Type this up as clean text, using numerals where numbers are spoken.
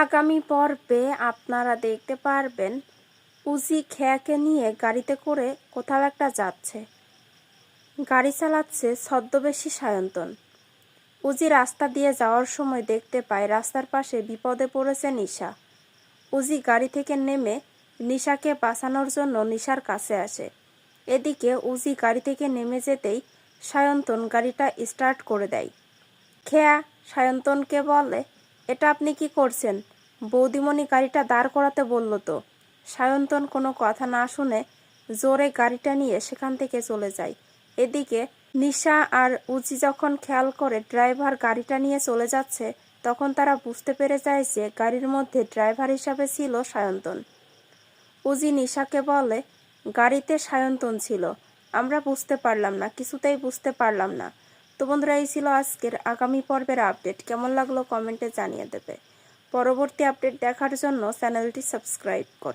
আগামী পর্বে আপনারা দেখতে পারবেন উজি খেয়াকে নিয়ে গাড়িতে করে কোথাও একটা যাচ্ছে। গাড়ি চালাচ্ছে ছদ্মবেশী সায়ন্তন। উজি রাস্তা দিয়ে যাওয়ার সময় দেখতে পায় রাস্তার পাশে বিপদে পড়েছে নিশা। উজি গাড়ি থেকে নেমে নিশাকে বাঁচানোর জন্য নিশার কাছে আসে। এদিকে উজি গাড়ি থেকে নেমে যেতেই সায়ন্তন গাড়িটা স্টার্ট করে দেয়। খেয়া সায়ন্তনকে বলে, এটা আপনি কি করছেন? বৌদিমণি গাড়িটা দাঁড় করাতে বলল তো। সায়ন্তন কোনো কথা না শুনে জোরে গাড়িটা নিয়ে সেখান থেকে চলে যায়। এদিকে নিশা আর উজি যখন খেয়াল করে ড্রাইভার গাড়িটা নিয়ে চলে যাচ্ছে, তখন তারা বুঝতে পেরে যায় যে গাড়ির মধ্যে ড্রাইভার হিসাবে ছিল সায়ন্তন। উজি নিশাকে বলে, গাড়িতে সায়ন্তন ছিল, আমরা বুঝতে পারলাম না, কিছুতেই বুঝতে পারলাম না। তো বন্ধুরা, এই ছিল আজকের আগামী পর্বের আপডেট। কেমন লাগলো কমেন্টে জানিয়ে দেবে। পরবর্তী আপডেট দেখার জন্য চ্যানেলটি সাবস্ক্রাইব করো।